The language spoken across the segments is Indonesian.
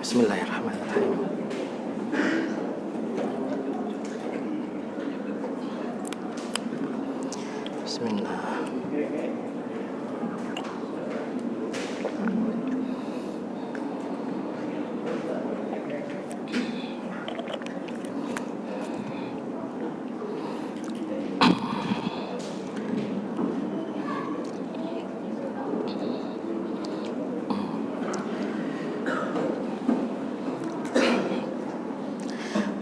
Bismillahirrahmanirrahim. Bismillah.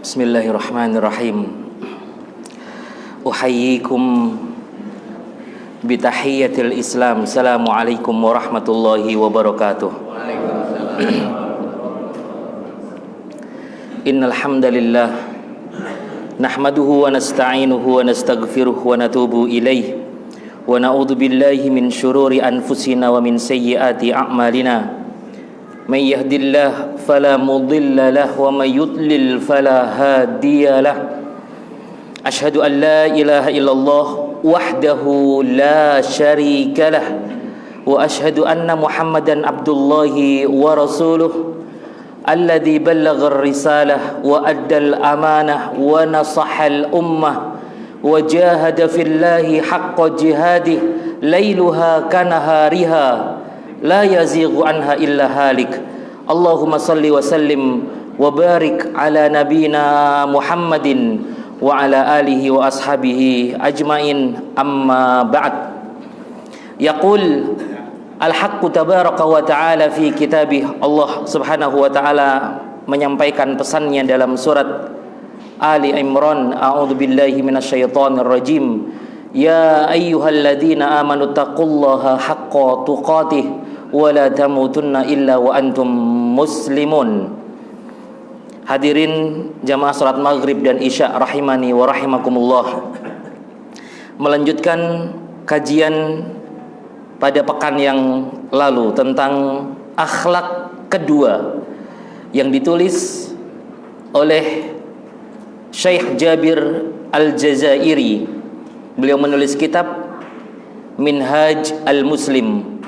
Bismillahirrahmanirrahim. Uhayyikum bitahiyyatil Islam. Assalamualaikum warahmatullahi wabarakatuh. Innal hamdalillah nahmaduhu wa nasta'inuhu wa nastaghfiruh wa natubu ilaihi wa na'udzu billahi min syururi anfusina wa min sayyiati a'malina. Man yahdillahu fala mudilla lahu wa may yudlil fala hadiya lahu. Asyhadu an la ilaha illallah wahdahu la syarika lah wa asyhadu anna Muhammadan abdullahi wa rasuluh alladzi ballagha ar-risalah wa addal amanah wa nasahal ummah wa jahada fillahi haqqa jihadih lailuha kanahariha la yazighu anha illa halik. Allahumma salli wa sallim wa barik ala nabina Muhammadin wa ala alihi wa ashabihi ajmain, amma ba'd. Yaqul al-haqqu tabaraka wa ta'ala fi kitabih. Allah subhanahu wa ta'ala menyampaikan pesannya dalam surat Ali Imran. A'udzu billahi minasyaitonir rajim. Ya ayyuhalladzina amanu taqullaha haqqa tuqatih wa la tamutunna illa wa antum muslimun. Hadirin jamaah salat maghrib dan isya rahimani wa rahimakumullah. Melanjutkan kajian pada pekan yang lalu tentang akhlak kedua yang ditulis oleh Syekh Jabir Al-Jazairi. Beliau menulis kitab Minhaj Al-Muslim,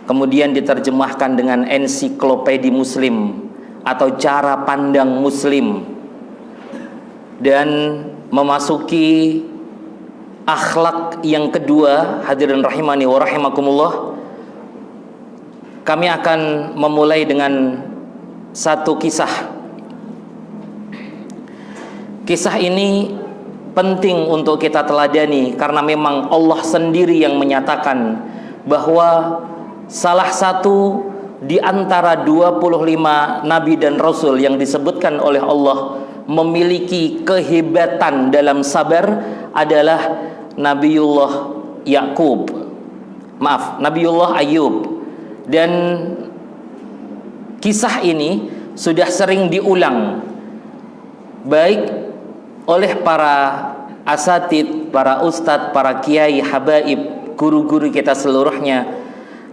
kemudian diterjemahkan dengan Ensiklopedi Muslim atau Cara Pandang Muslim, dan memasuki akhlak yang kedua. Hadirin rahimani wa rahimakumullah, kami akan memulai dengan satu kisah. Kisah ini penting untuk kita teladani karena memang Allah sendiri yang menyatakan bahwa salah satu di antara 25 nabi dan rasul yang disebutkan oleh Allah memiliki kehebatan dalam sabar adalah Nabiullah Ayub. Dan kisah ini sudah sering diulang baik oleh para asatid, para ustadz, para kiai, habaib, guru-guru kita seluruhnya.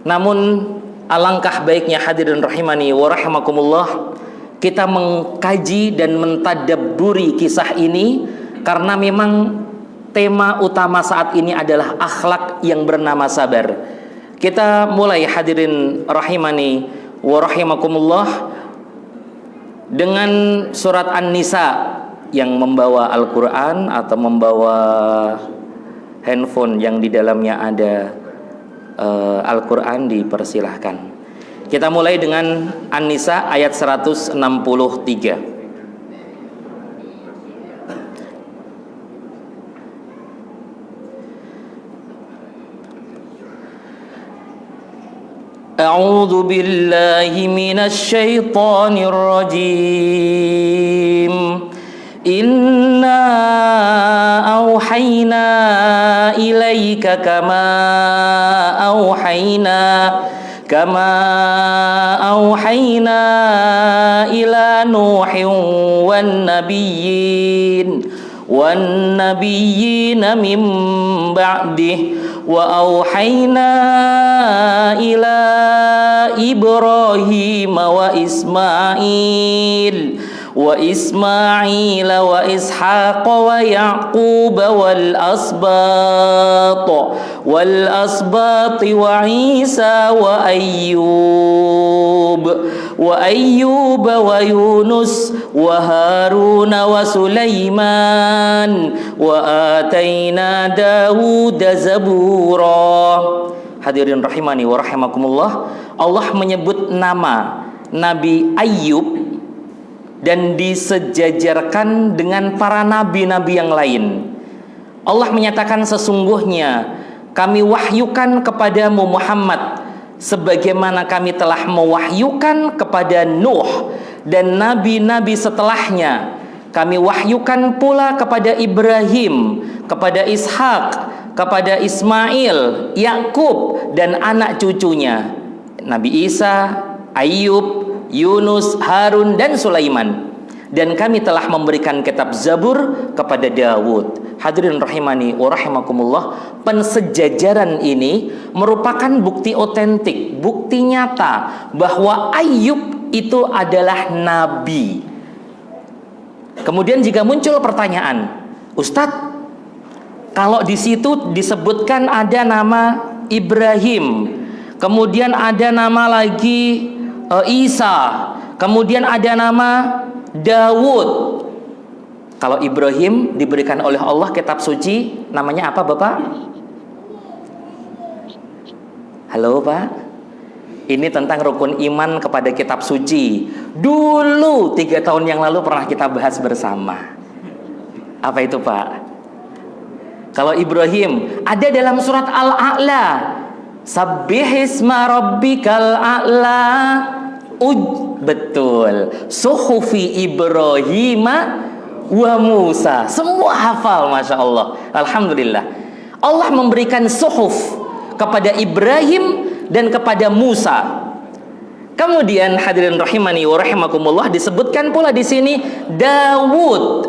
Namun alangkah baiknya hadirin rahimani wa rahimakumullah kita mengkaji dan mentadabburi kisah ini, karena memang tema utama saat ini adalah akhlak yang bernama sabar. Kita mulai hadirin rahimani wa rahimakumullah dengan surat An-Nisa. Yang membawa Al-Quran atau membawa handphone yang di dalamnya ada Al-Quran dipersilahkan. Kita mulai dengan An-Nisa ayat 163. A'udzu billahi minasy syaithanir rajim. Inna auhayna ilaika kama auhayna ila nuhin wan nabiyyin min ba'dih wa auhayna ila Ibrahim wa Ismail wa Ismail wa Ishaq wa Yaqub wal asbat wa Isa wa Ayyub wa Yunus wa Harun wa Sulaiman wa ataina Dawud zabura. Hadirin rahimani wa rahimakumullah, Allah menyebut nama Nabi Ayyub dan disejajarkan dengan para nabi-nabi yang lain. Allah menyatakan, sesungguhnya kami wahyukan kepadamu Muhammad sebagaimana kami telah mewahyukan kepada Nuh dan nabi-nabi setelahnya. Kami wahyukan pula kepada Ibrahim, kepada Ishak, kepada Ismail, Yakub dan anak cucunya, Nabi Isa, Ayyub, Yunus, Harun dan Sulaiman. Dan kami telah memberikan kitab Zabur kepada Dawud. Hadirin rahimani wa rahimakumullah, pensejajaran ini merupakan bukti otentik, bukti nyata bahwa Ayyub itu adalah nabi. Kemudian jika muncul pertanyaan, Ustadz, kalau di situ disebutkan ada nama Ibrahim, kemudian ada nama lagi Isa, kemudian ada nama Dawud. Kalau Ibrahim diberikan oleh Allah kitab suci, namanya apa Bapak? Halo Pak, ini tentang rukun iman kepada kitab suci. Dulu 3 tahun yang lalu pernah kita bahas bersama. Apa itu Pak? Kalau Ibrahim ada dalam surat Al-A'la, Sabbihisma rabbikal a'la. Betul, suhufi Ibrahim wa Musa. Semua hafal, Masya Allah. Alhamdulillah. Allah memberikan suhuf kepada Ibrahim dan kepada Musa. Kemudian hadirin rahimani wa rahimakumullah, disebutkan pula di sini Dawud.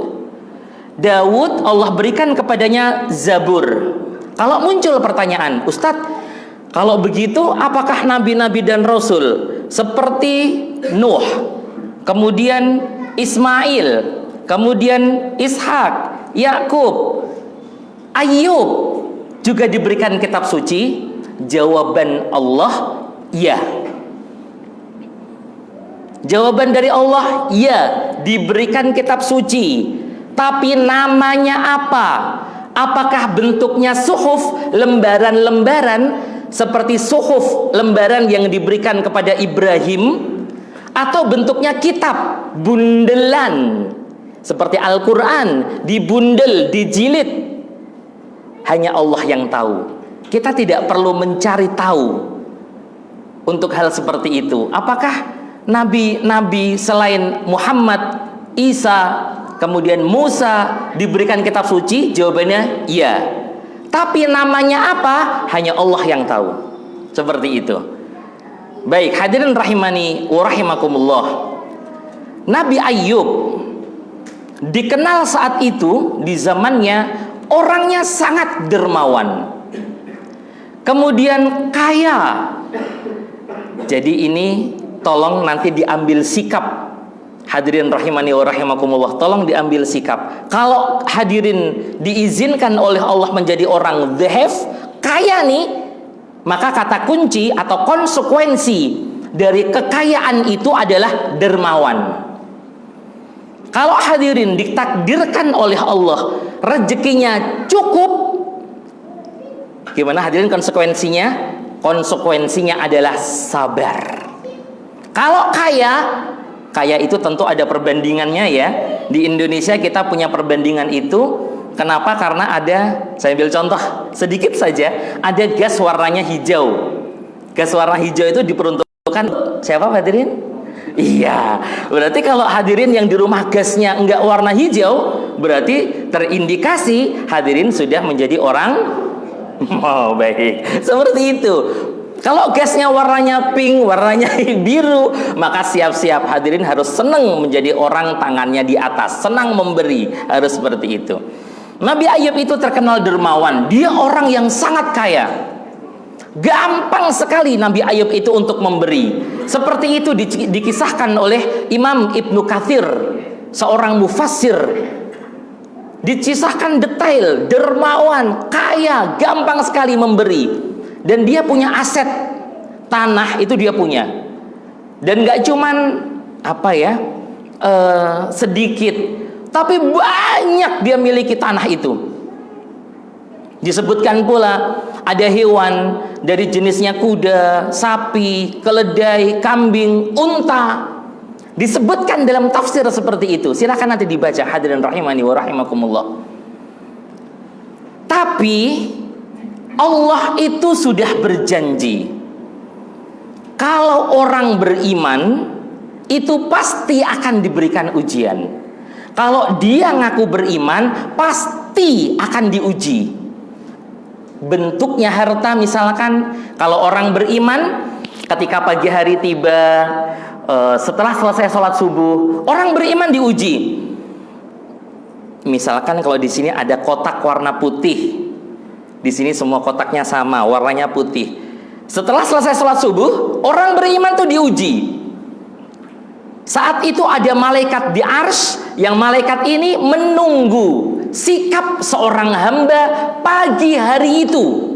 Dawud Allah berikan kepadanya Zabur. Kalau muncul pertanyaan, Ustadz, kalau begitu apakah nabi-nabi dan rasul seperti Nuh, kemudian Ismail, kemudian Ishak, Yakub, Ayyub juga diberikan kitab suci? Jawaban Allah, ya. Jawaban dari Allah, ya, diberikan kitab suci. Tapi namanya apa? Apakah bentuknya suhuf, lembaran-lembaran seperti suhuf, lembaran yang diberikan kepada Ibrahim, atau bentuknya kitab, bundelan seperti Al-Quran, dibundel, dijilid? Hanya Allah yang tahu. Kita tidak perlu mencari tahu untuk hal seperti itu. Apakah nabi-nabi selain Muhammad, Isa, kemudian Musa diberikan kitab suci? Jawabannya iya. Tapi namanya apa? Hanya Allah yang tahu. Seperti itu. Baik, hadirin rahimani wa rahimakumullah, Nabi Ayyub dikenal saat itu, di zamannya, orangnya sangat dermawan, kemudian kaya. Jadi ini tolong nanti diambil sikap. Hadirin rahimani wa rahimakumullah, tolong diambil sikap. Kalau hadirin diizinkan oleh Allah menjadi orang dhahef, kaya nih, maka kata kunci atau konsekuensi dari kekayaan itu adalah dermawan. Kalau hadirin ditakdirkan oleh Allah rezekinya cukup, gimana hadirin konsekuensinya? Konsekuensinya adalah sabar. Kalau kaya itu tentu ada perbandingannya ya. Di Indonesia kita punya perbandingan itu. Kenapa? Karena ada, saya ambil contoh sedikit saja, ada gas warnanya hijau. Gas warna hijau itu diperuntukkan siapa hadirin? Iya, berarti kalau hadirin yang di rumah gasnya enggak warna hijau, berarti terindikasi hadirin sudah menjadi orang baik. Seperti itu. Kalau gasnya warnanya pink, warnanya biru, maka siap-siap hadirin harus senang menjadi orang tangannya di atas, senang memberi, harus seperti itu. Nabi Ayyub itu terkenal dermawan, dia orang yang sangat kaya. Gampang sekali Nabi Ayyub itu untuk memberi. Seperti itu dikisahkan oleh Imam Ibnu Katsir seorang mufassir, dicisahkan detail, dermawan, kaya, gampang sekali memberi, dan dia punya aset tanah, itu dia punya, dan nggak cuman sedikit, tapi banyak dia miliki tanah itu. Disebutkan pula ada hewan dari jenisnya kuda, sapi, keledai, kambing, unta. Disebutkan dalam tafsir seperti itu. Silakan nanti dibaca, hadirin rahimani wa rahimakumullah. Tapi Allah itu sudah berjanji, kalau orang beriman itu pasti akan diberikan ujian. Kalau dia ngaku beriman, pasti akan diuji. Bentuknya harta, misalkan kalau orang beriman, ketika pagi hari tiba, setelah selesai sholat subuh, orang beriman diuji. Misalkan kalau di sini ada kotak warna putih, di sini semua kotaknya sama, warnanya putih. Setelah selesai sholat subuh, orang beriman tuh diuji. Saat itu ada malaikat di arsy, yang malaikat ini menunggu sikap seorang hamba pagi hari itu.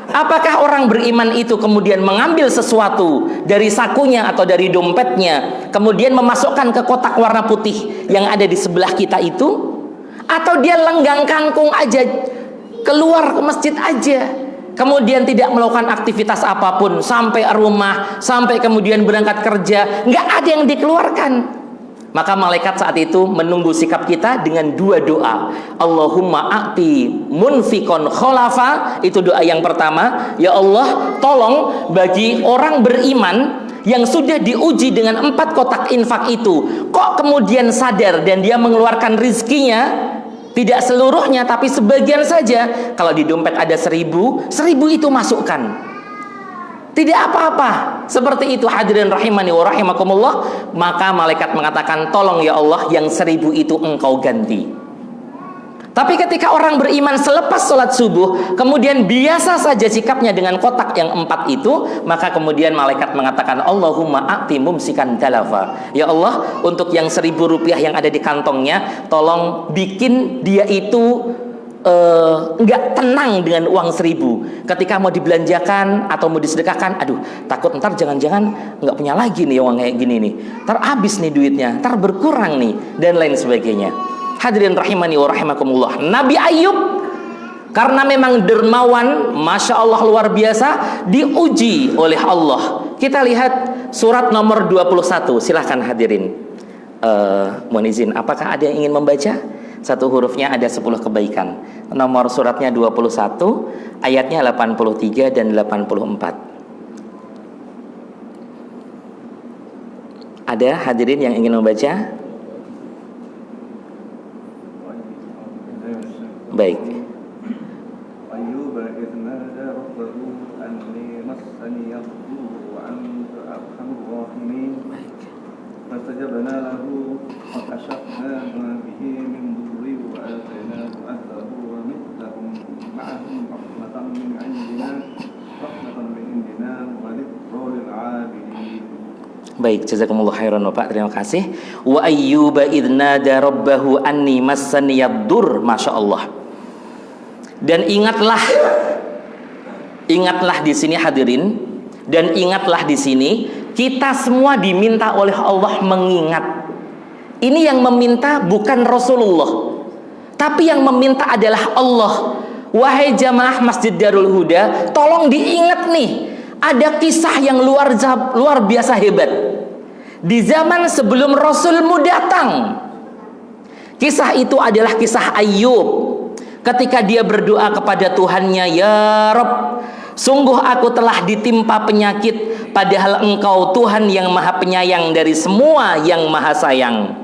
Apakah orang beriman itu kemudian mengambil sesuatu dari sakunya atau dari dompetnya, kemudian memasukkan ke kotak warna putih yang ada di sebelah kita itu, atau dia lenggang kangkung aja, keluar ke masjid aja, kemudian tidak melakukan aktivitas apapun sampai rumah, sampai kemudian berangkat kerja, nggak ada yang dikeluarkan. Maka malaikat saat itu menunggu sikap kita dengan dua doa. Allahumma a'ti munfikon kholafa, itu doa yang pertama. Ya Allah, tolong bagi orang beriman yang sudah diuji dengan 4 kotak infak itu, kok kemudian sadar dan dia mengeluarkan rizkinya, tidak seluruhnya tapi sebagian saja. Kalau di dompet ada 1000 itu masukkan. Tidak apa-apa. Seperti itu, hadirin rahimani wa rahimakumullah. Maka malaikat mengatakan, tolong ya Allah, yang 1000 itu engkau ganti. Tapi ketika orang beriman selepas sholat subuh, kemudian biasa saja sikapnya dengan kotak yang 4 itu, maka kemudian malaikat mengatakan, Allahumma a'ti mumsikan talafa. Ya Allah, untuk yang 1000 rupiah yang ada di kantongnya, tolong bikin dia itu nggak tenang dengan uang 1000. Ketika mau dibelanjakan atau mau disedekahkan, aduh, takut ntar jangan-jangan nggak punya lagi nih uang kayak gini nih, ntar habis nih duitnya, ntar berkurang nih, dan lain sebagainya. Hadirin rahimani wa rahimakumullah, Nabi Ayub karena memang dermawan, masya Allah luar biasa, diuji oleh Allah. Kita lihat surat nomor 21. Silahkan hadirin, mohon izin, apakah ada yang ingin membaca? Satu hurufnya ada 10 kebaikan. Nomor suratnya 21, ayatnya 83 dan 84. Ada hadirin yang ingin membaca? Baik. Baik, jazakumullah khairan Bapak, terima kasih. Wa ayyuba idnada rabbahu anni massaniyad-dur, masya Allah. Dan ingatlah di sini hadirin, dan ingatlah di sini kita semua diminta oleh Allah mengingat. Ini yang meminta bukan Rasulullah, tapi yang meminta adalah Allah. Wahai jamaah Masjid Darul Huda, tolong diingat nih, ada kisah yang luar biasa hebat di zaman sebelum Rasulmu datang. Kisah itu adalah kisah Ayub. Ketika dia berdoa kepada Tuhannya, ya Rabb, sungguh aku telah ditimpa penyakit, padahal Engkau Tuhan yang maha penyayang dari semua yang maha sayang.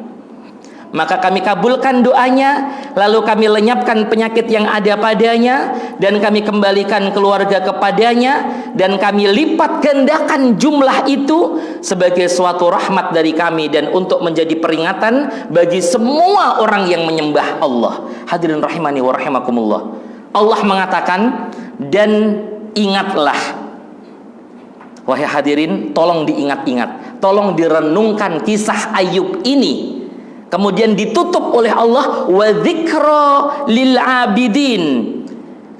Maka kami kabulkan doanya, lalu kami lenyapkan penyakit yang ada padanya, dan kami kembalikan keluarga kepadanya, dan kami lipat gandakan jumlah itu sebagai suatu rahmat dari kami dan untuk menjadi peringatan bagi semua orang yang menyembah Allah. Hadirin rahimani wa rahimakumullah. Allah mengatakan, dan ingatlah. Wahai hadirin, tolong diingat-ingat, tolong direnungkan kisah Ayub ini. Kemudian ditutup oleh Allah wa dzikra lil abidin.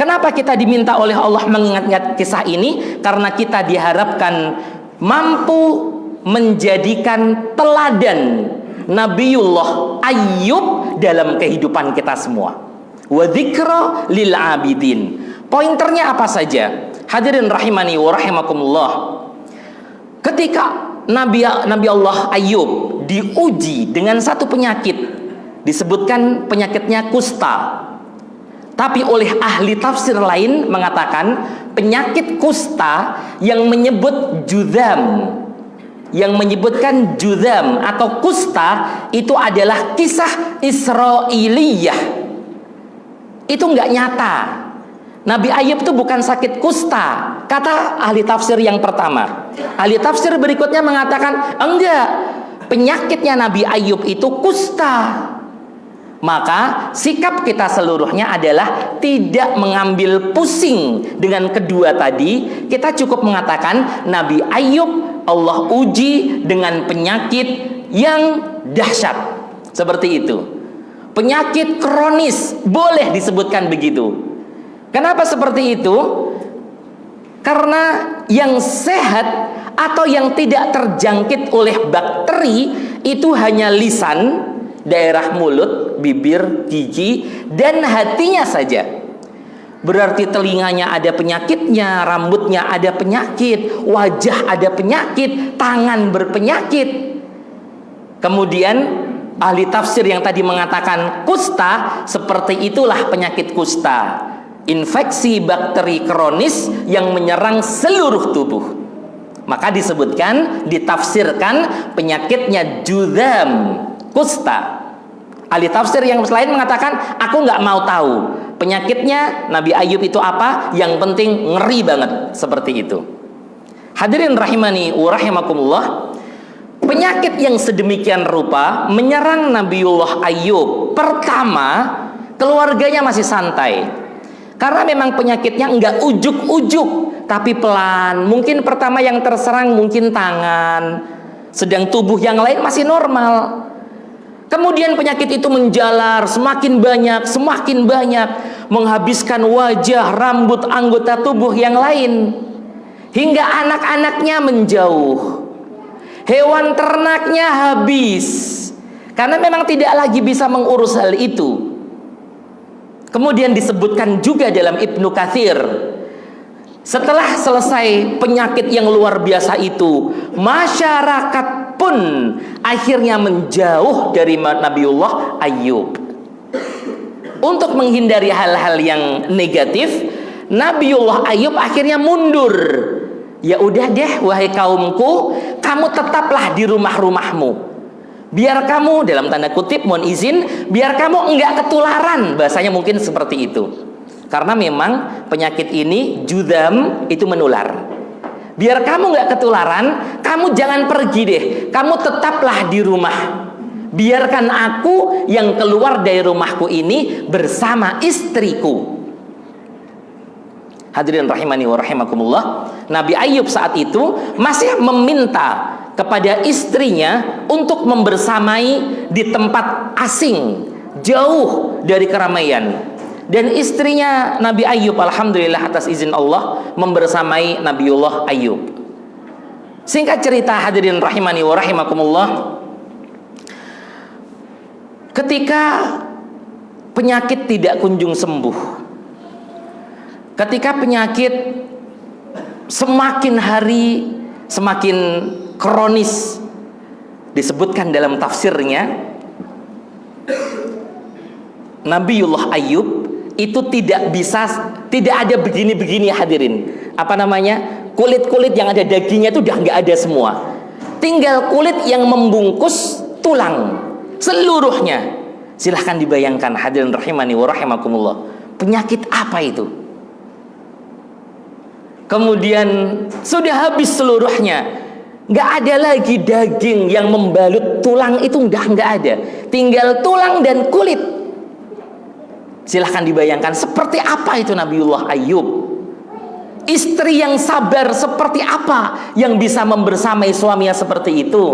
Kenapa kita diminta oleh Allah mengingat-ingat kisah ini? Karena kita diharapkan mampu menjadikan teladan Nabiullah Ayyub dalam kehidupan kita semua. Wa dzikra lil abidin. Pointernya apa saja? Hadirin rahimani wa rahimakumullah. Ketika Nabi Allah Ayyub diuji dengan satu penyakit, disebutkan penyakitnya kusta. Tapi oleh ahli tafsir lain mengatakan penyakit kusta yang menyebut judam, yang menyebutkan judam atau kusta itu adalah kisah Israiliyah. Itu nggak nyata. Nabi Ayyub itu bukan sakit kusta, kata ahli tafsir yang pertama. Ahli tafsir berikutnya mengatakan enggak, penyakitnya Nabi Ayyub itu kusta. Maka sikap kita seluruhnya adalah tidak mengambil pusing dengan kedua tadi. Kita cukup mengatakan Nabi Ayyub Allah uji dengan penyakit yang dahsyat. Seperti itu. Penyakit kronis, boleh disebutkan begitu. Kenapa seperti itu? Karena yang sehat atau yang tidak terjangkit oleh bakteri itu hanya lisan, daerah mulut, bibir, gigi, dan hatinya saja. Berarti telinganya ada penyakitnya, rambutnya ada penyakit, wajah ada penyakit, tangan berpenyakit. Kemudian ahli tafsir yang tadi mengatakan kusta, seperti itulah penyakit kusta. Infeksi bakteri kronis yang menyerang seluruh tubuh. Maka disebutkan, ditafsirkan penyakitnya judam, kusta. Ahli tafsir yang lain mengatakan, aku nggak mau tahu penyakitnya Nabi Ayyub itu apa, yang penting ngeri banget. Seperti itu. Hadirin rahimani wa rahimakumullah. Penyakit yang sedemikian rupa menyerang Nabiullah Ayyub. Pertama, keluarganya masih santai. Karena memang penyakitnya enggak ujuk-ujuk, tapi pelan. Mungkin pertama yang terserang mungkin tangan, sedang tubuh yang lain masih normal. Kemudian penyakit itu menjalar semakin banyak, menghabiskan wajah, rambut, anggota tubuh yang lain, hingga anak-anaknya menjauh, hewan ternaknya habis, karena memang tidak lagi bisa mengurus hal itu. Kemudian disebutkan juga dalam Ibnu Katsir, setelah selesai penyakit yang luar biasa itu, masyarakat pun akhirnya menjauh dari Nabiullah Ayyub. Untuk menghindari hal-hal yang negatif, Nabiullah Ayyub akhirnya mundur. Ya udah deh wahai kaumku, kamu tetaplah di rumah-rumahmu. Biar kamu, dalam tanda kutip, mohon izin, biar kamu enggak ketularan. Bahasanya mungkin seperti itu. Karena memang penyakit ini, judam, itu menular. Biar kamu enggak ketularan, kamu jangan pergi deh. Kamu tetaplah di rumah. Biarkan aku yang keluar dari rumahku ini bersama istriku. Hadirin rahimani wa rahimakumullah. Nabi Ayyub saat itu masih meminta kepada istrinya untuk membersamai di tempat asing, jauh dari keramaian. Dan istrinya Nabi Ayyub, alhamdulillah atas izin Allah, membersamai Nabiullah Ayyub. Singkat cerita hadirin rahimani wa rahimakumullah, ketika penyakit tidak kunjung sembuh, ketika penyakit semakin hari semakin kronis, disebutkan dalam tafsirnya, Nabiullah Ayyub itu tidak ada begini-begini hadirin. Apa namanya? Kulit-kulit yang ada dagingnya itu udah nggak ada semua. Tinggal kulit yang membungkus tulang seluruhnya. Silahkan dibayangkan hadirin rahimani wa rahimakumullah. Penyakit apa itu? Kemudian sudah habis seluruhnya. Nggak ada lagi daging yang membalut tulang, itu nggak ada. Tinggal tulang dan kulit. Silahkan dibayangkan seperti apa itu Nabiullah Ayyub. Istri yang sabar seperti apa yang bisa membersamai suaminya seperti itu.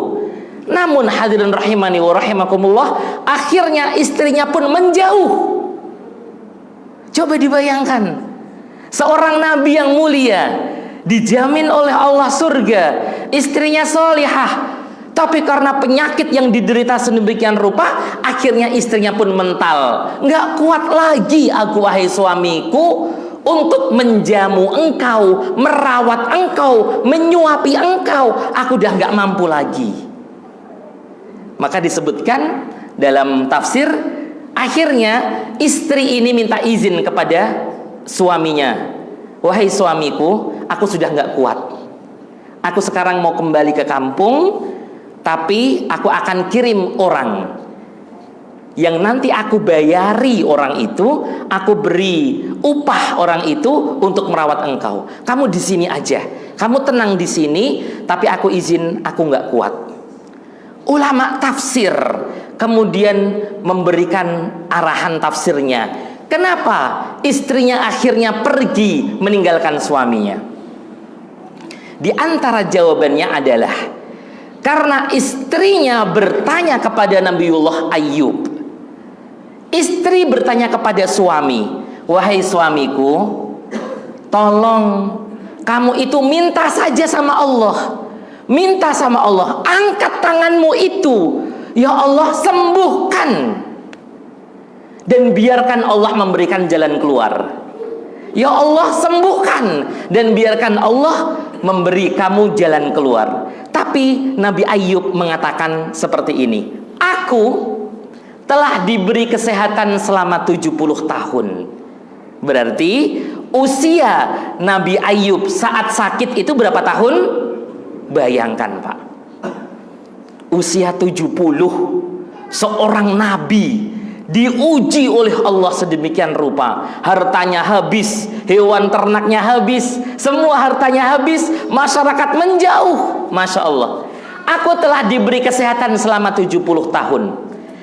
Namun hadirin rahimani wa rahimakumullah, akhirnya istrinya pun menjauh. Coba dibayangkan, seorang nabi yang mulia, dijamin oleh Allah surga, istrinya solihah, tapi karena penyakit yang diderita sedemikian rupa, akhirnya istrinya pun mental. Nggak kuat lagi aku wahai suamiku untuk menjamu engkau, merawat engkau, menyuapi engkau. Aku udah nggak mampu lagi. Maka disebutkan dalam tafsir, akhirnya istri ini minta izin kepada suaminya. Wahai suamiku, aku sudah nggak kuat. Aku sekarang mau kembali ke kampung, tapi aku akan kirim orang yang nanti aku bayari orang itu, aku beri upah orang itu untuk merawat engkau. Kamu di sini aja, kamu tenang di sini, tapi aku izin aku nggak kuat. Ulama tafsir kemudian memberikan arahan tafsirnya. Kenapa istrinya akhirnya pergi meninggalkan suaminya? Di antara jawabannya adalah karena istrinya bertanya kepada Nabiullah Ayyub. Istri bertanya kepada suami, wahai suamiku, tolong kamu itu minta saja sama Allah. Minta sama Allah, angkat tanganmu itu, ya Allah, sembuhkan. Dan biarkan Allah memberikan jalan keluar. Ya Allah, sembuhkan. Dan biarkan Allah memberi kamu jalan keluar. Tapi Nabi Ayyub mengatakan seperti ini, aku telah diberi kesehatan selama 70 tahun. Berarti usia Nabi Ayyub saat sakit itu berapa tahun? Bayangkan Pak, usia 70, seorang nabi diuji oleh Allah sedemikian rupa. Hartanya habis, hewan ternaknya habis, semua hartanya habis, masyarakat menjauh. Masya Allah, aku telah diberi kesehatan selama 70 tahun.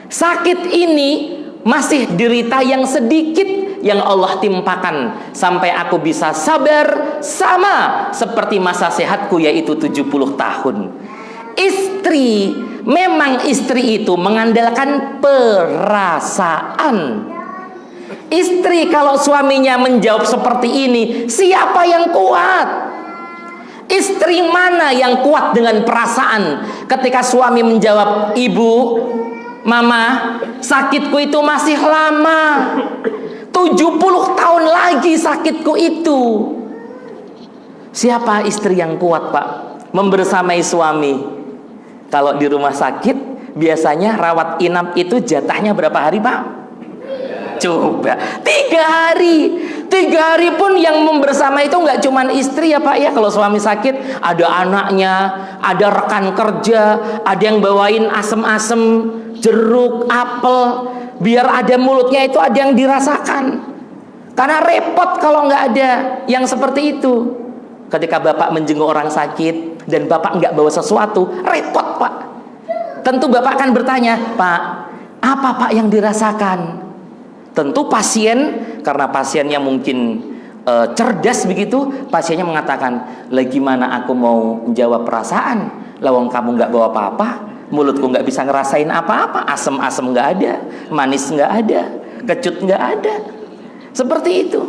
Sakit ini masih derita yang sedikit yang Allah timpakan sampai aku bisa sabar sama seperti masa sehatku, yaitu 70 tahun. Memang istri itu mengandalkan perasaan. Istri kalau suaminya menjawab seperti ini, siapa yang kuat? Istri mana yang kuat dengan perasaan? Ketika suami menjawab, ibu, mama, sakitku itu masih lama, 70 tahun lagi sakitku itu. Siapa istri yang kuat Pak? Membersamai suami. Kalau di rumah sakit biasanya rawat inap itu jatahnya berapa hari Pak? Coba 3 hari. 3 hari pun yang membersamai itu nggak cuma istri ya Pak ya. Kalau suami sakit ada anaknya, ada rekan kerja, ada yang bawain asem-asem, jeruk, apel, biar ada mulutnya itu ada yang dirasakan. Karena repot kalau nggak ada yang seperti itu. Ketika Bapak menjenguk orang sakit dan Bapak nggak bawa sesuatu, repot Pak. Tentu Bapak akan bertanya, Pak, apa Pak yang dirasakan? Tentu pasien, karena pasiennya mungkin cerdas begitu, pasiennya mengatakan, lah gimana aku mau menjawab perasaan, lawang kamu nggak bawa apa-apa, mulutku nggak bisa ngerasain apa-apa, asem-asem nggak ada, manis nggak ada, kecut nggak ada. Seperti itu.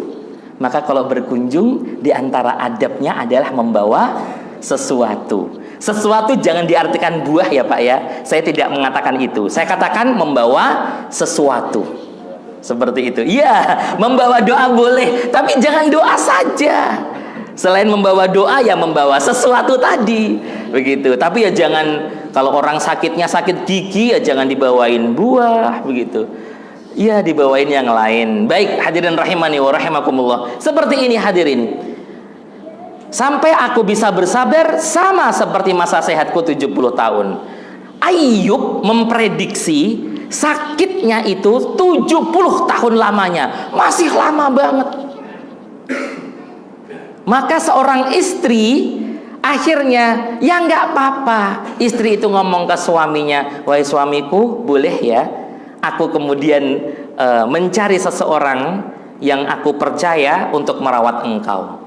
Maka kalau berkunjung, di antara adabnya adalah membawa sesuatu. Sesuatu jangan diartikan buah ya Pak ya. Saya tidak mengatakan itu. Saya katakan membawa sesuatu. Seperti itu. Iya, membawa doa boleh, tapi jangan doa saja. Selain membawa doa ya membawa sesuatu tadi. Begitu. Tapi ya jangan, kalau orang sakitnya sakit gigi ya jangan dibawain buah begitu. Iya, dibawain yang lain. Baik, hadirin rahimani wa rahimakumullah. Seperti ini hadirin. Sampai aku bisa bersabar sama seperti masa sehatku 70 tahun. Ayyub memprediksi sakitnya itu 70 tahun lamanya. Masih lama banget. Maka seorang istri akhirnya, ya nggak apa-apa. Istri itu ngomong ke suaminya, wahai suamiku, boleh ya aku kemudian mencari seseorang yang aku percaya untuk merawat engkau.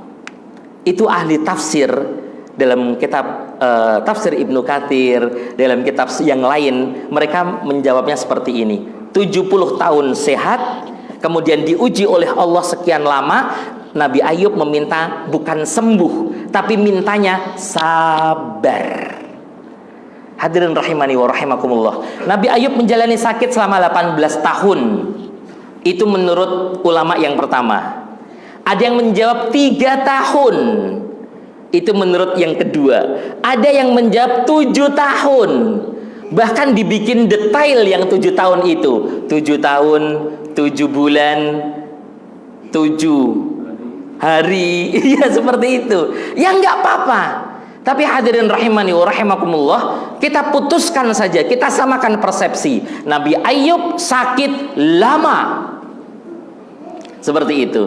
Itu ahli tafsir dalam kitab tafsir Ibnu Katsir, dalam kitab yang lain, mereka menjawabnya seperti ini. 70 tahun sehat, kemudian diuji oleh Allah sekian lama, Nabi Ayub meminta bukan sembuh, tapi mintanya sabar. Hadirin rahimani wa rahimakumullah. Nabi Ayub menjalani sakit selama 18 tahun. Itu menurut ulama yang pertama. Ada yang menjawab 3 tahun. Itu menurut yang kedua. Ada yang menjawab 7 tahun. Bahkan dibikin detail yang 7 tahun itu. 7 tahun, 7 bulan, 7 hari. Iya seperti itu. Ya nggak apa-apa. Tapi hadirin rahimani wa rahimakumullah, kita putuskan saja, kita samakan persepsi. Nabi Ayub sakit lama. Seperti itu.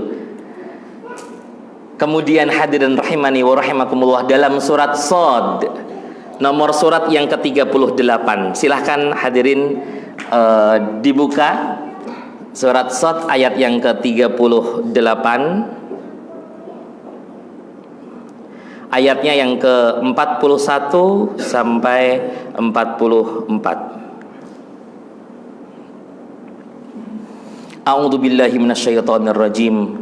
Kemudian hadirin rahimani wa rahimakumullah, dalam surat Shad, nomor surat yang ke-38. Silahkan hadirin dibuka surat Shad ayat yang ke-38. Ayatnya yang ke-41 sampai 44. A'udzu billahi minasyaitonir rajim.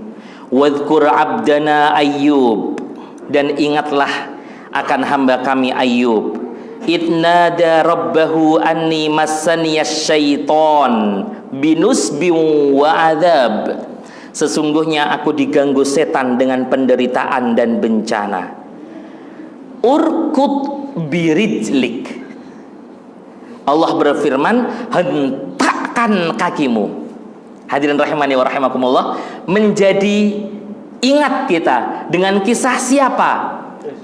Wadhkur 'abdana Ayyub, dan ingatlah akan hamba kami Ayyub. Idnada rabbahu anni massaniyasy syaiton binusbin wa adzab. Sesungguhnya aku diganggu setan dengan penderitaan dan bencana. Urkut birijlik. Allah berfirman, hentakkan kakimu. Hadirin rahimani wa rahimakumullah, menjadi ingat kita dengan kisah siapa?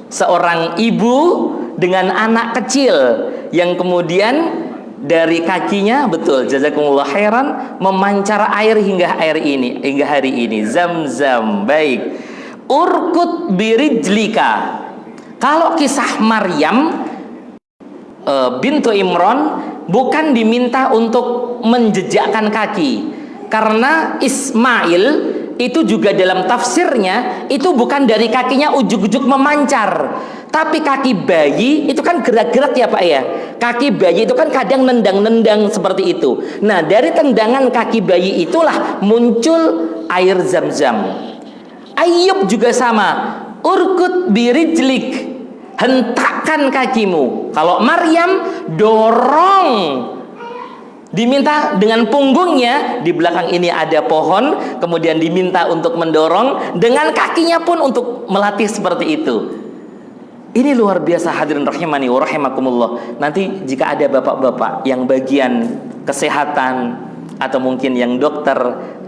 Seorang ibu dengan anak kecil yang kemudian dari kakinya, betul, jazakumullah khairan, memancar air hingga hari ini, Zam-zam. Baik. Urkut birijlika. Kalau kisah Maryam bintu Imran bukan diminta untuk menjejakkan kaki, karena Ismail itu juga dalam tafsirnya itu bukan dari kakinya ujuk-ujuk memancar, tapi kaki bayi itu kan gerak-gerak ya Pak ya. Kaki bayi itu kan kadang nendang-nendang seperti itu. Nah, dari tendangan kaki bayi itulah muncul air Zam-zam. Ayub juga sama. Urkut birijlik, hentakkan kakimu. Kalau Maryam dorong, diminta dengan punggungnya, di belakang ini ada pohon, kemudian diminta untuk mendorong, dengan kakinya pun untuk melatih seperti itu. Ini luar biasa hadirin rahimani wa rahimakumullah. Nanti jika ada bapak-bapak yang bagian kesehatan atau mungkin yang dokter,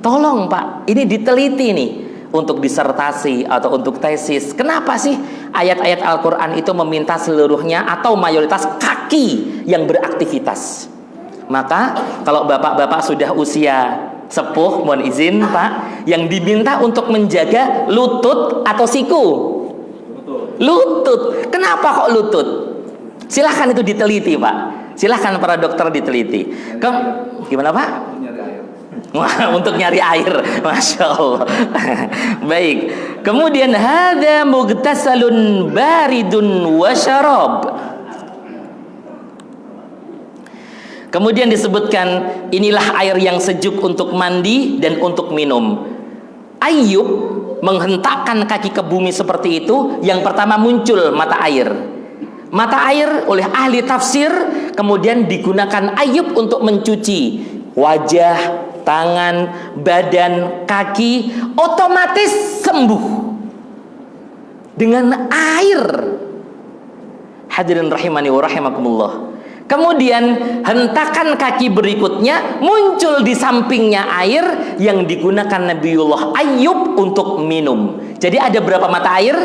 tolong Pak, ini diteliti nih untuk disertasi atau untuk tesis. Kenapa sih ayat-ayat Al-Quran itu meminta seluruhnya atau mayoritas kaki yang beraktivitas? Maka kalau bapak-bapak sudah usia sepuh, mohon izin Pak, yang diminta untuk menjaga lutut atau siku? Lutut. Kenapa kok lutut? Silahkan itu diteliti Pak. Silahkan para dokter diteliti. Gimana Pak? Wah, untuk nyari air, masya Allah. Baik. Kemudian hadza mughtasalun baridun wa syarab. Kemudian disebutkan inilah air yang sejuk untuk mandi dan untuk minum. Ayub menghentakkan kaki ke bumi seperti itu. Yang pertama muncul mata air. Mata air oleh ahli tafsir kemudian digunakan Ayub untuk mencuci wajah, tangan, badan, kaki, otomatis sembuh dengan air. Hadirin rahimani wa rahimakumullah. Kemudian hentakan kaki berikutnya muncul di sampingnya air yang digunakan Nabiullah Ayub untuk minum. Jadi ada berapa mata air?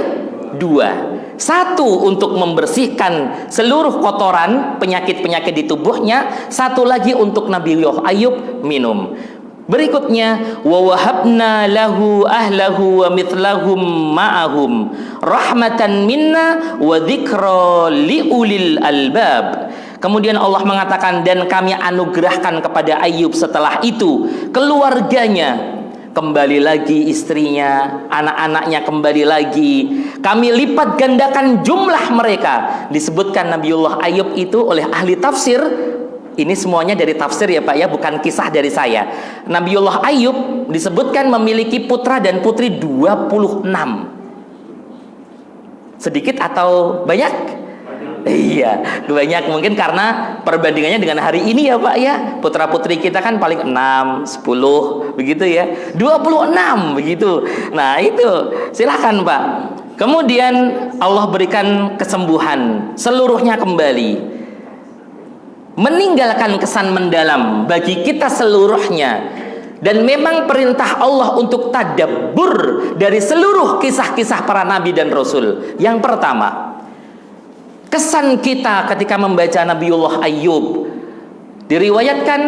2. Satu untuk membersihkan seluruh kotoran, penyakit-penyakit di tubuhnya. Satu lagi untuk Nabiullah Ayub minum. Berikutnya, wa wahabna lahu ahlahu wa mithlahum ma'ahum rahmatan minna wa dzikra liulil albab. Kemudian Allah mengatakan, dan kami anugerahkan kepada Ayub setelah itu keluarganya kembali lagi istrinya, anak-anaknya kembali lagi. Kami lipat gandakan jumlah mereka. Disebutkan Nabiullah Ayub itu oleh ahli tafsir, ini semuanya dari tafsir ya Pak ya, bukan kisah dari saya. Nabiullah Ayub disebutkan memiliki putra dan putri 26. Sedikit atau banyak? Iya, banyak, mungkin karena perbandingannya dengan hari ini ya Pak ya. Putra putri kita kan paling 6, 10 begitu ya. 26 begitu. Nah, itu silakan Pak. Kemudian Allah berikan kesembuhan, seluruhnya kembali. Meninggalkan kesan mendalam bagi kita seluruhnya. Dan memang perintah Allah untuk tadabbur dari seluruh kisah-kisah para nabi dan rasul. Yang pertama, kesan kita ketika membaca Nabiullah Ayub. Diriwayatkan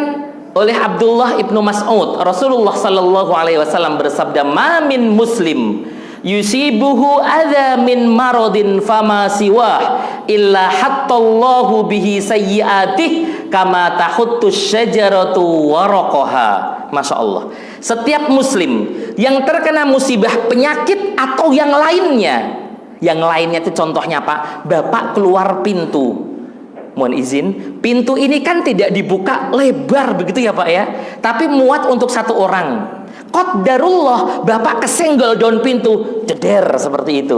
oleh Abdullah ibnu Mas'ud, Rasulullah sallallahu alaihi wasallam bersabda, "Ma min muslim yusibuhu adza min maradin fama siwah illa hattallahu bihi sayyi'atih kama tahuttu syajaratu waraqaha." Masya Allah. Setiap muslim yang terkena musibah penyakit atau yang lainnya, itu contohnya Pak, Bapak keluar pintu, mohon izin, pintu ini kan tidak dibuka lebar begitu ya Pak ya, tapi muat untuk satu orang. Qadarullah Bapak kesenggol daun pintu, jeder seperti itu.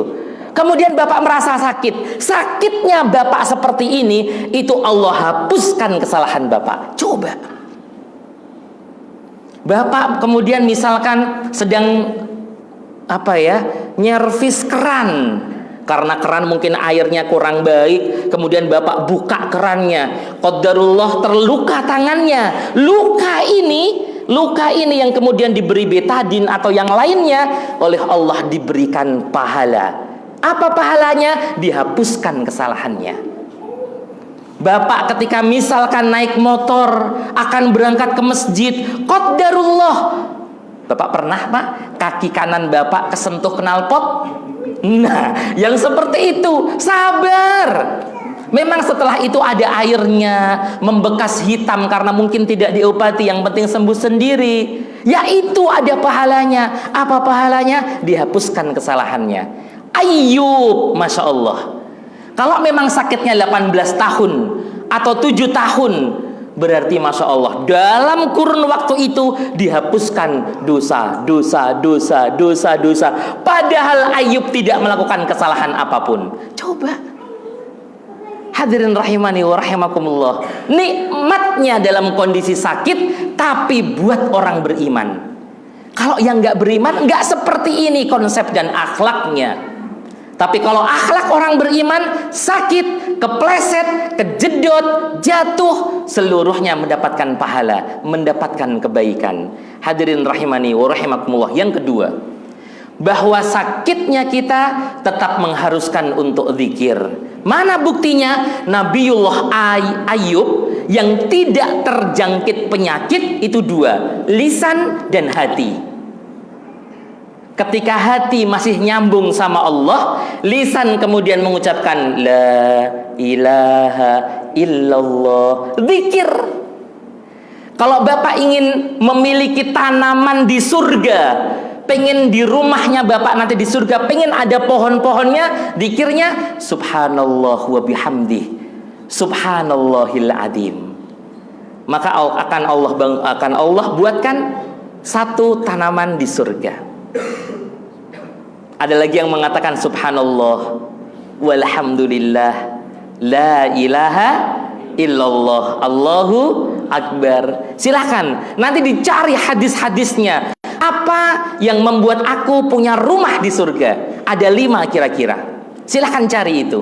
Kemudian Bapak merasa sakit. Sakitnya Bapak seperti ini, itu Allah hapuskan kesalahan Bapak. Coba Bapak kemudian misalkan sedang nyervis keran, karena keran mungkin airnya kurang baik, kemudian Bapak buka kerannya, qadarullah terluka tangannya. Luka ini yang kemudian diberi betadin atau yang lainnya, oleh Allah diberikan pahala. Apa pahalanya? Dihapuskan kesalahannya. Bapak ketika misalkan naik motor akan berangkat ke masjid, qadarullah, Bapak pernah Pak kaki kanan Bapak kesentuh knalpot? Nah, yang seperti itu sabar. Memang setelah itu ada airnya, membekas hitam karena mungkin tidak diobati, yang penting sembuh sendiri. Yaitu ada pahalanya. Apa pahalanya? Dihapuskan kesalahannya. Ayub, Masya Allah. Kalau memang sakitnya 18 tahun atau 7 tahun, berarti Masya Allah, dalam kurun waktu itu dihapuskan dosa. Padahal Ayub tidak melakukan kesalahan apapun. Coba, hadirin rahimani wa rahimakumullah, nikmatnya dalam kondisi sakit, tapi buat orang beriman. Kalau yang nggak beriman, nggak seperti ini konsep dan akhlaknya. Tapi kalau akhlak orang beriman, sakit, kepleset, kejedot, jatuh, seluruhnya mendapatkan pahala, mendapatkan kebaikan. Hadirin rahimani wa rahimakumullah. Yang kedua, bahwa sakitnya kita tetap mengharuskan untuk zikir. Mana buktinya? Nabiullah Ayub yang tidak terjangkit penyakit itu dua, lisan dan hati. Ketika hati masih nyambung sama Allah, lisan kemudian mengucapkan la ilaha illallah, zikir. Kalau Bapak ingin memiliki tanaman di surga, pengen di rumahnya Bapak nanti di surga, pengen ada pohon-pohonnya, zikirnya subhanallah wa bihamdih, subhanallahil azim. Maka akan Allah buatkan satu tanaman di surga. Ada lagi yang mengatakan subhanallah walhamdulillah la ilaha illallah Allahu akbar. Silahkan nanti dicari hadis-hadisnya. Apa yang membuat aku punya rumah di surga? Ada 5 kira-kira. Silahkan cari itu.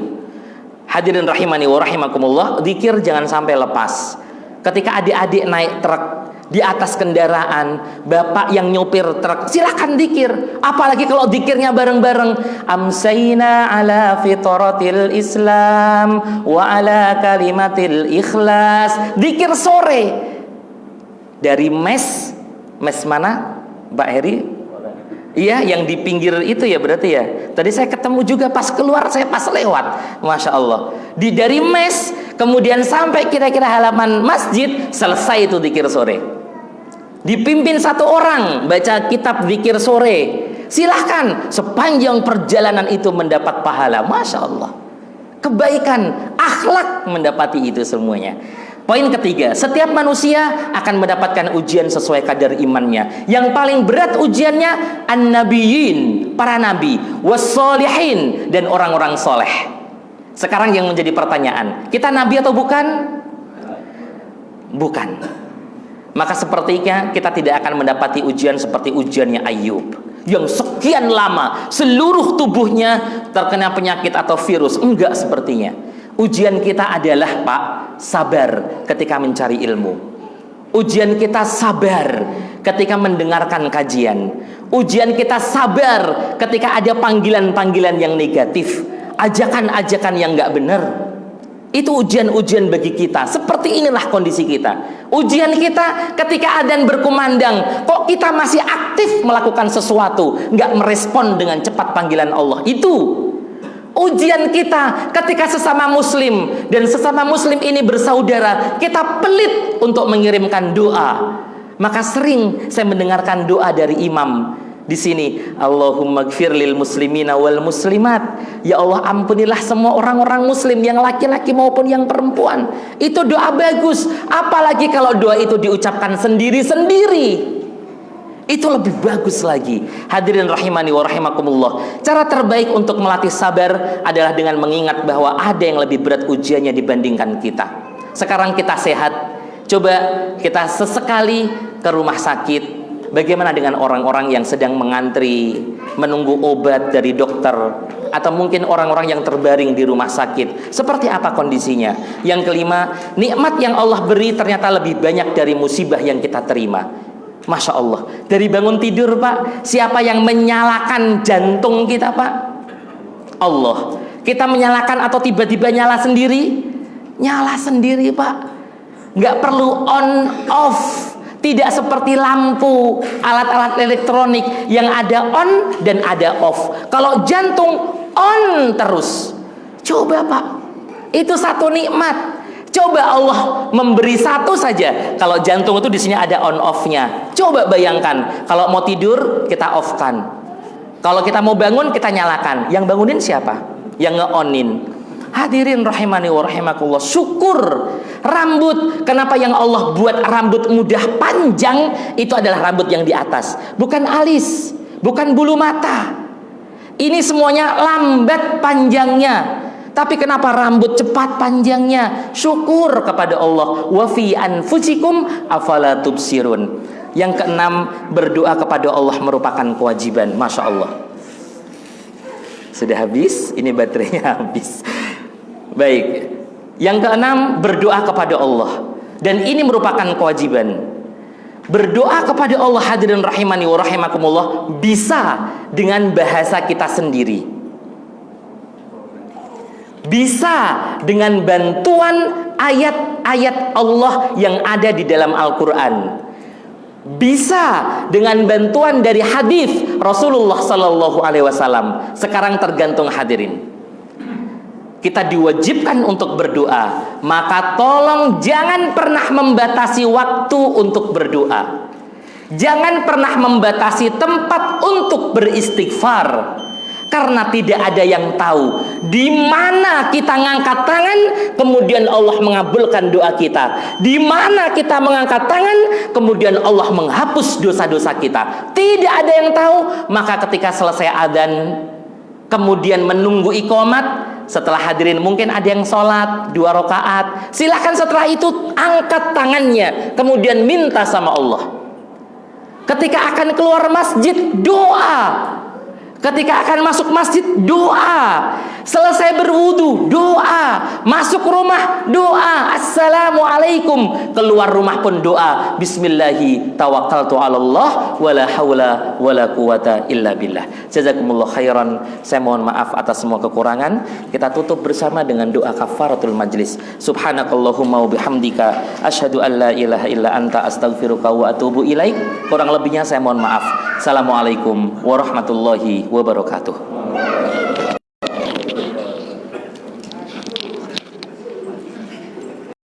Hadirin rahimani wa rahimakumullah, zikir jangan sampai lepas. Ketika adik-adik naik truk, di atas kendaraan, Bapak yang nyopir truk, silakan zikir. Apalagi kalau zikirnya bareng-bareng. Amsayna ala fitratil Islam wa ala kalimatil ikhlas. Zikir sore dari mes mana Mbak Heri? Iya, yang di pinggir itu ya berarti ya. Tadi saya ketemu juga pas keluar, saya pas lewat. Masya Allah. Dari mes kemudian sampai kira-kira halaman masjid, selesai itu zikir sore. dipimpin satu orang baca kitab zikir sore, silahkan, sepanjang perjalanan itu mendapat pahala. Masya Allah, kebaikan, akhlak mendapati itu semuanya. Poin ketiga, setiap manusia akan mendapatkan ujian sesuai kadar imannya. Yang paling berat ujiannya an-nabiyyin, para nabi, was-sholihin, dan orang-orang soleh. Sekarang yang menjadi pertanyaan, kita nabi atau bukan? Bukan. Maka sepertinya kita tidak akan mendapati ujian seperti ujiannya Ayub, yang sekian lama seluruh tubuhnya terkena penyakit atau virus. Enggak sepertinya. Ujian kita adalah, Pak, sabar ketika mencari ilmu. Ujian kita sabar ketika mendengarkan kajian. Ujian kita sabar ketika ada panggilan-panggilan yang negatif, ajakan-ajakan yang enggak benar. Itu ujian-ujian bagi kita. Seperti inilah kondisi kita. Ujian kita ketika adzan berkumandang, kok kita masih aktif melakukan sesuatu, enggak merespon dengan cepat panggilan Allah. Itu ujian kita ketika sesama muslim, dan sesama muslim ini bersaudara, kita pelit untuk mengirimkan doa. Maka sering saya mendengarkan doa dari imam di sini, Allahumma gfir lil muslimina wal muslimat. Ya Allah, ampunilah semua orang-orang muslim, yang laki-laki maupun yang perempuan. Itu doa bagus. Apalagi kalau doa itu diucapkan sendiri-sendiri, itu lebih bagus lagi. Hadirin rahimani wa rahimakumullah. Cara terbaik untuk melatih sabar adalah dengan mengingat bahwa ada yang lebih berat ujiannya dibandingkan kita. Sekarang kita sehat, coba kita sesekali ke rumah sakit. Bagaimana dengan orang-orang yang sedang mengantri menunggu obat dari dokter, atau mungkin orang-orang yang terbaring di rumah sakit? Seperti apa kondisinya? Yang kelima, nikmat yang Allah beri ternyata lebih banyak dari musibah yang kita terima. Masya Allah, dari bangun tidur, Pak, siapa yang menyalakan jantung kita, Pak? Allah. Kita menyalakan atau tiba-tiba nyala sendiri? Nyala sendiri, Pak. Nggak perlu on off. Tidak seperti lampu, alat-alat elektronik yang ada on dan ada off. Kalau jantung on terus. Coba, Pak, itu satu nikmat. Coba Allah memberi satu saja. Kalau jantung itu di sini ada on off-nya. Coba bayangkan, kalau mau tidur kita off-kan. Kalau kita mau bangun kita nyalakan. Yang bangunin siapa? Yang nge-onin. Hadirin rahimani wa rahimakumullah. Syukur. Rambut, kenapa yang Allah buat rambut mudah panjang? Itu adalah rambut yang di atas, bukan alis, bukan bulu mata. Ini semuanya lambat panjangnya. Tapi kenapa rambut cepat panjangnya? Syukur kepada Allah. Wa fi anfusikum afala tubsirun. Yang keenam, berdoa kepada Allah merupakan kewajiban. Masya Allah. Sudah habis? Ini baterainya habis. Baik. Yang keenam, berdoa kepada Allah. Dan ini merupakan kewajiban. Berdoa kepada Allah, hadirin rahimani wa rahimakumullah, bisa dengan bahasa kita sendiri, bisa dengan bantuan ayat-ayat Allah yang ada di dalam Al-Quran, bisa dengan bantuan dari hadis Rasulullah Sallallahu Alaihi Wasallam. Sekarang tergantung hadirin. Kita diwajibkan untuk berdoa, maka tolong jangan pernah membatasi waktu untuk berdoa. Jangan pernah membatasi tempat untuk beristighfar. Karena tidak ada yang tahu di mana kita ngangkat tangan kemudian Allah mengabulkan doa kita, di mana kita mengangkat tangan kemudian Allah menghapus dosa-dosa kita. Tidak ada yang tahu. Maka ketika selesai adzan, kemudian menunggu iqamat, setelah hadirin mungkin ada yang sholat 2 rakaat, silahkan setelah itu angkat tangannya kemudian minta sama Allah. Ketika akan keluar masjid, doa. Ketika akan masuk masjid, doa. Selesai berwudu, doa. Masuk rumah, doa. Assalamualaikum. Keluar rumah pun doa. Bismillahi tawakkaltu ala Allah wala haula wala quwata illa billah. Jazakumullah khairan. Saya mohon maaf atas semua kekurangan. Kita tutup bersama dengan doa kafaratul majlis. Subhanakallahumma wa bihamdika asyhadu an la ilaha illa anta astaghfiruka wa atubu ilaik. Kurang lebihnya saya mohon maaf. Assalamualaikum warahmatullahi wabarakatuh.